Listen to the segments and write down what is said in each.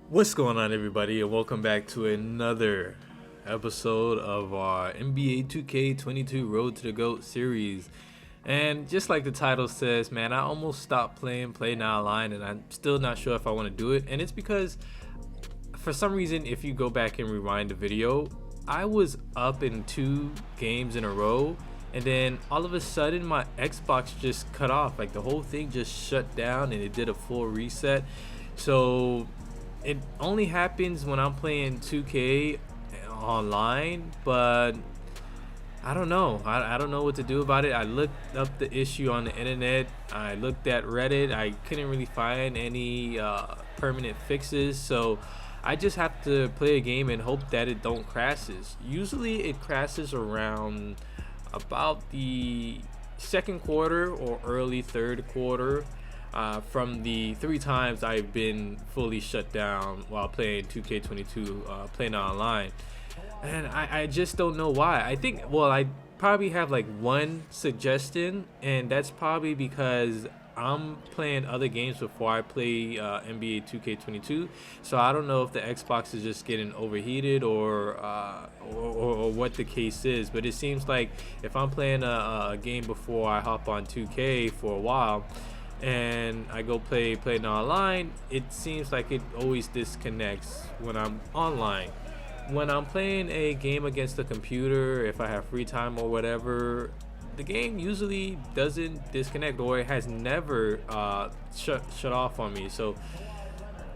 What's going on, everybody, and welcome back to another episode of our NBA 2K22 Road to the GOAT series. And just like the title says, man, I almost stopped playing Play Now Online, and I'm still not sure if I want to do it. And it's because, for some reason, if you go back and rewind the video, I was up in 2 games in a row, and then all of a sudden my Xbox just cut off. Like the whole thing just shut down, and it did a full reset. So it only happens when I'm playing 2K online, but I don't know. I don't know what to do about it. I looked up the issue on the internet. I looked at Reddit. I couldn't really find any permanent fixes. So I just have to play a game and hope that it don't crashes. Usually it crashes around about the second quarter or early third quarter. From the 3 times I've been fully shut down while playing 2K22, playing online, and I just don't know why. I think, well, I probably have like one suggestion, and that's probably because I'm playing other games before I play NBA 2K22, so I don't know if the Xbox is just getting overheated or what the case is. But it seems like if I'm playing a game before I hop on 2K for a while and I go play Now Online, it seems like it always disconnects when I'm online. When I'm playing a game against the computer, if I have free time or whatever, the game usually doesn't disconnect, or it has never shut off on me. So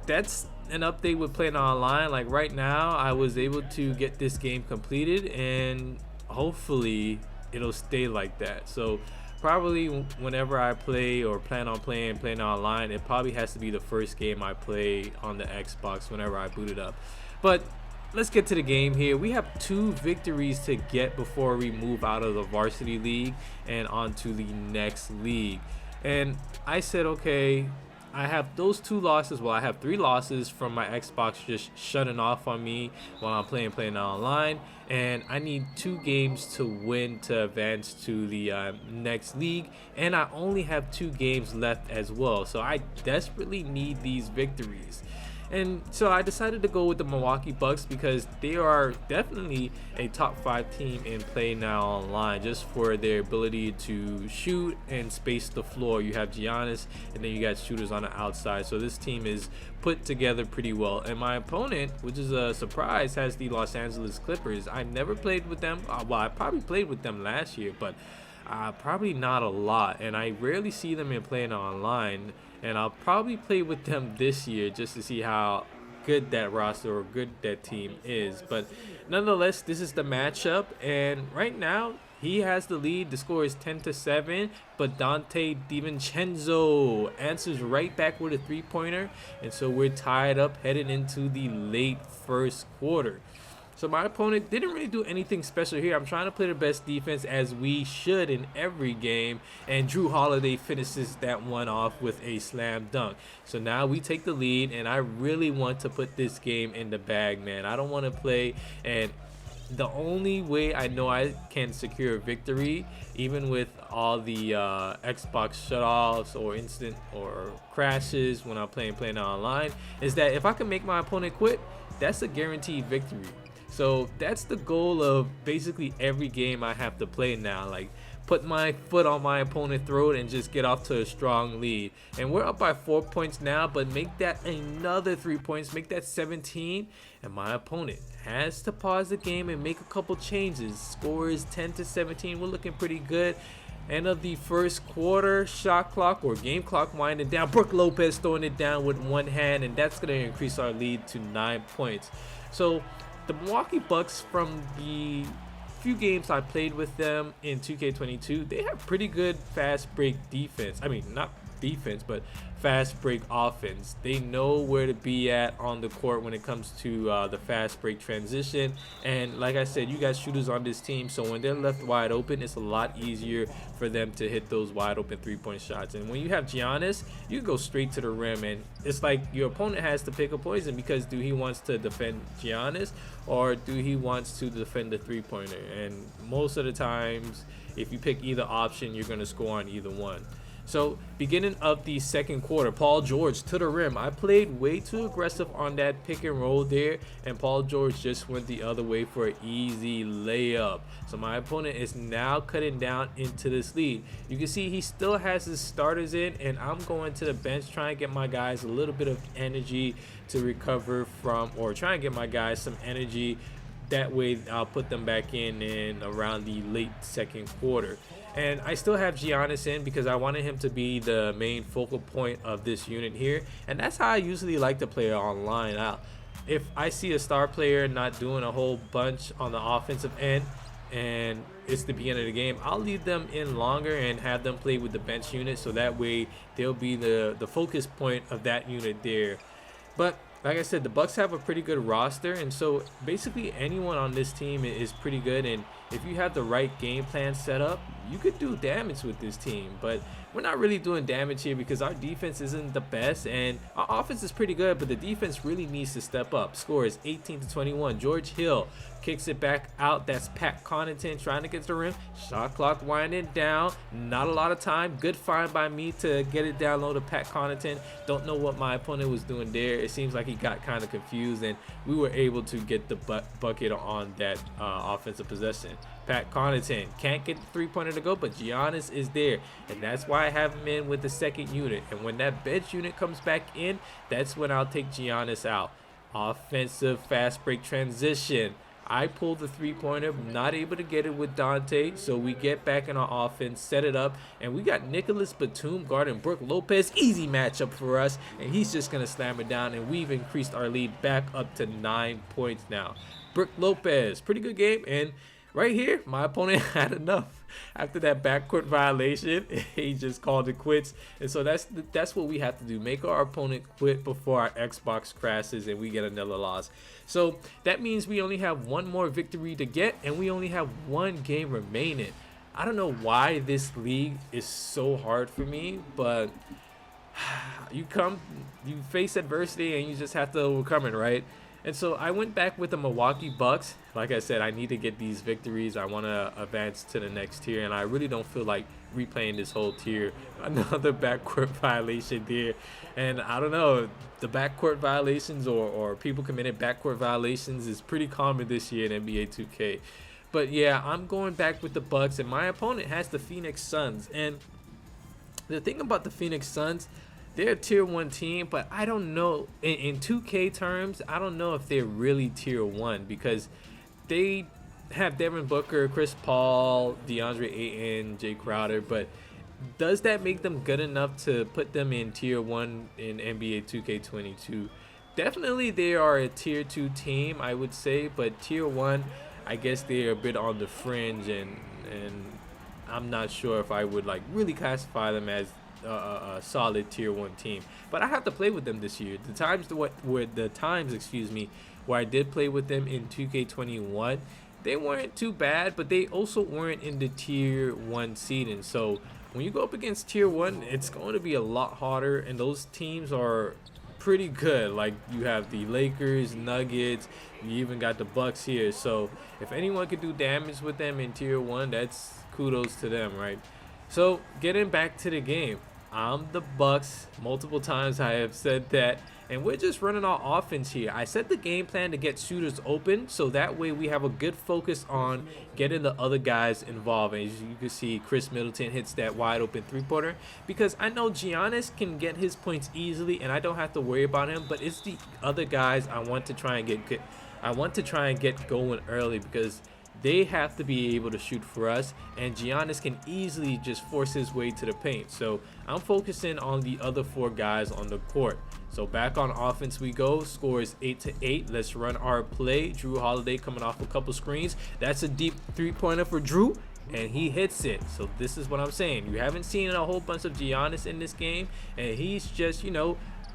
that's an update with playing online. Like right now, I was able to get this game completed, and hopefully it'll stay like that. So probably whenever I play or plan on playing online, it probably has to be the first game I play on the Xbox whenever I boot it up. But let's get to the game here. We have 2 victories to get before we move out of the varsity league and onto the next league. And I said, okay, I have those 2 losses. Well, I have 3 losses from my Xbox just shutting off on me while I'm playing online, and I need 2 games to win to advance to the next league, and I only have 2 games left as well. So I desperately need these victories. And so I decided to go with the Milwaukee Bucks because they are definitely a top 5 team in Play Now Online, just for their ability to shoot and space the floor. You have Giannis, and then you got shooters on the outside. So this team is put together pretty well. And my opponent, which is a surprise, has the Los Angeles Clippers. I never played with them. Well, I probably played with them last year, but probably not a lot. And I rarely see them in Playing Online, and I'll probably play with them this year just to see how good that roster or good that team is. But nonetheless, this is the matchup, and right now he has the lead. The score is 10-7, but Dante DiVincenzo answers right back with a 3-pointer, and so we're tied up heading into the late first quarter. So my opponent didn't really do anything special here. I'm trying to play the best defense, as we should in every game. And Drew Holiday finishes that one off with a slam dunk. So now we take the lead, and I really want to put this game in the bag, man. I don't want to play, and the only way I know I can secure a victory, even with all the Xbox shutoffs or instant or crashes when I'm playing online, is that if I can make my opponent quit, that's a guaranteed victory. So that's the goal of basically every game I have to play now. Like, put my foot on my opponent's throat and just get off to a strong lead. And we're up by 4 points now, but make that another 3 points, make that 17. And my opponent has to pause the game and make a couple changes. Score is 10-17. We're looking pretty good. End of the first quarter, shot clock or game clock winding down. Brook Lopez throwing it down with one hand, and that's going to increase our lead to 9 points. So the Milwaukee Bucks, from the few games I played with them in 2K22, they have pretty good fast break defense. I mean, not defense, but fast break offense. They know where to be at on the court when it comes to the fast break transition. And like I said, you got shooters on this team, so when they're left wide open, it's a lot easier for them to hit those wide open 3-point shots. And when you have Giannis, you go straight to the rim, and it's like your opponent has to pick a poison, because do he wants to defend Giannis or do he wants to defend the 3-pointer? And most of the times, if you pick either option, you're going to score on either one. So beginning of the second quarter, Paul George to the rim. I played way too aggressive on that pick and roll there, and Paul George just went the other way for an easy layup. So my opponent is now cutting down into this lead. You can see he still has his starters in, and I'm going to the bench trying to get my guys a little bit of energy to recover from, or trying to get my guys some energy. That way I'll put them back in around the late second quarter. And I still have Giannis in because I wanted him to be the main focal point of this unit here. And that's how I usually like to play online out. If I see a star player not doing a whole bunch on the offensive end and it's the beginning of the game, I'll leave them in longer and have them play with the bench unit, so that way they'll be the focus point of that unit there. But like I said, the Bucks have a pretty good roster, and so basically anyone on this team is pretty good. And if you have the right game plan set up, you could do damage with this team. But we're not really doing damage here because our defense isn't the best, and our offense is pretty good, but the defense really needs to step up. Score is 18-21. George Hill kicks it back out. That's Pat Connaughton trying to get to the rim. Shot clock winding down. Not a lot of time. Good find by me to get it down low to Pat Connaughton. Don't know what my opponent was doing there. It seems like he got kind of confused, and we were able to get the bucket on that offensive possession. Pat Connaughton can't get the three-pointer to go, but Giannis is there, and that's why I have him in with the second unit. And when that bench unit comes back in, that's when I'll take Giannis out. Offensive fast break transition. I pulled the three-pointer, not able to get it with Dante, so we get back in our offense, set it up, and we got Nicholas Batum guarding Brook Lopez. Easy matchup for us, and he's just going to slam it down, and we've increased our lead back up to 9 points now. Brook Lopez, pretty good game, and right here, my opponent had enough. After that backcourt violation, he just called it quits. And so that's what we have to do. Make our opponent quit before our Xbox crashes and we get another loss. So that means we only have one more victory to get, and we only have one game remaining. I don't know why this league is so hard for me, but you face adversity and you just have to overcome it, right? And so I went back with the Milwaukee Bucks. Like I said, I need to get these victories. I want to advance to the next tier, and I really don't feel like replaying this whole tier. Another backcourt violation there. And I don't know, the backcourt violations or people committing backcourt violations is pretty common this year in NBA 2K. But yeah, I'm going back with the Bucks, and my opponent has the Phoenix Suns. And the thing about the Phoenix Suns, they're a tier 1 team, but I don't know, in 2K terms, I don't know if they're really tier 1 because they have Devin Booker, Chris Paul, DeAndre Ayton, Jay Crowder, but does that make them good enough to put them in tier 1 in NBA 2K22? Definitely they are a tier 2 team, I would say, but tier 1, I guess they're a bit on the fringe, and I'm not sure if I would like really classify them as a solid tier 1 team. But I have to play with them this year. The times where I did play with them in 2K21, they weren't too bad, but they also weren't in the tier 1 seeding. So when you go up against tier 1, it's going to be a lot harder, and those teams are pretty good. Like, you have the Lakers, Nuggets, you even got the Bucks here. So if anyone could do damage with them in tier 1, that's kudos to them, right? So getting back to the game, I'm the Bucks. Multiple times I have said that, and we're just running our offense here. I set the game plan to get shooters open, so that way we have a good focus on getting the other guys involved. And as you can see, Chris Middleton hits that wide open three-pointer because I know Giannis can get his points easily, and I don't have to worry about him. But it's the other guys I want to try and get. I want to try and get going early because they have to be able to shoot for us, and Giannis can easily just force his way to the paint. So I'm focusing on the other 4 guys on the court. So back on offense we go. Score is 8-8. Let's run our play. Drew Holiday coming off a couple screens. That's a deep three-pointer for Drew, and he hits it. So this is what I'm saying. You haven't seen a whole bunch of Giannis in this game, and he's just,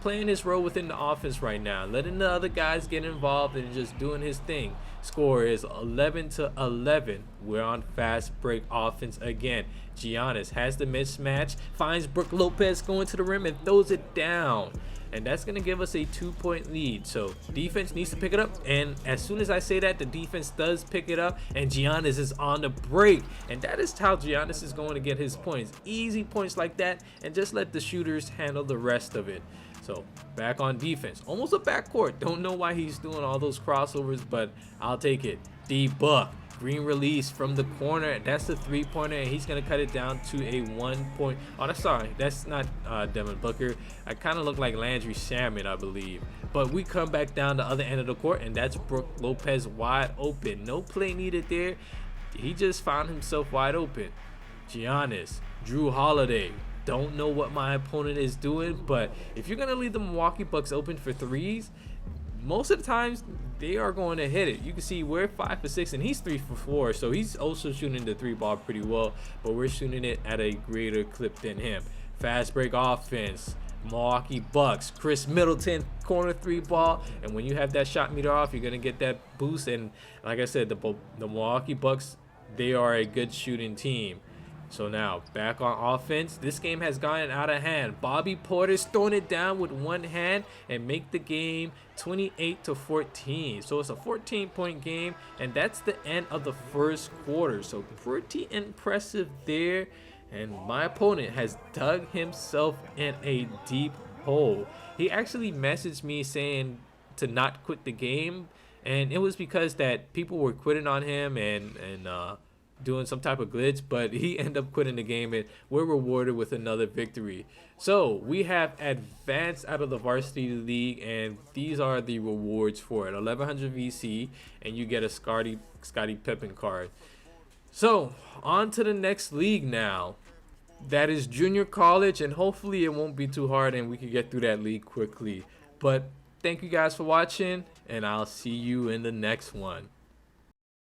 playing his role within the offense right now, letting the other guys get involved and just doing his thing. Score is 11-11. We're on fast break offense again. Giannis has the mismatch, finds Brook Lopez going to the rim and throws it down. and that's going to give us a 2-point lead. So defense needs to pick it up, and as soon as I say that, the defense does pick it up, and Giannis is on the break, and that is how Giannis is going to get his points. Easy points like that, and just let the shooters handle the rest of it. So back on defense, almost a backcourt. Don't know why he's doing all those crossovers, but I'll take it. D-Buck, green release from the corner. That's the 3-pointer, and he's gonna cut it down to a 1-point. Oh, that's not Devin Booker. I kind of look like Landry Shamet, I believe. But we come back down the other end of the court, and that's Brook Lopez wide open. No play needed there. He just found himself wide open. Giannis, Drew Holiday. Don't know what my opponent is doing, but if you're gonna leave the Milwaukee Bucks open for threes, most of the times they are going to hit it. You can see we're 5 for 6 and he's 3 for 4, so he's also shooting the 3-ball pretty well, but we're shooting it at a greater clip than him. Fast break offense, Milwaukee Bucks, Chris Middleton, corner 3-ball, and when you have that shot meter off, you're gonna get that boost. And like I said, the Milwaukee Bucks, they are a good shooting team. So now back on offense, this game has gotten out of hand. Bobby Porter's throwing it down with one hand and make the game 28-14. So it's a 14-point game, and that's the end of the first quarter. So pretty impressive there. And my opponent has dug himself in a deep hole. He actually messaged me saying to not quit the game, and it was because that people were quitting on him and doing some type of glitch, but he ended up quitting the game, and we're rewarded with another victory. So we have advanced out of the varsity league, and these are the rewards for it: 1100 VC, and you get a Scottie Pippen card. So on to the next league now. That is junior college, and hopefully it won't be too hard and we can get through that league quickly. But thank you guys for watching, and I'll see you in the next one.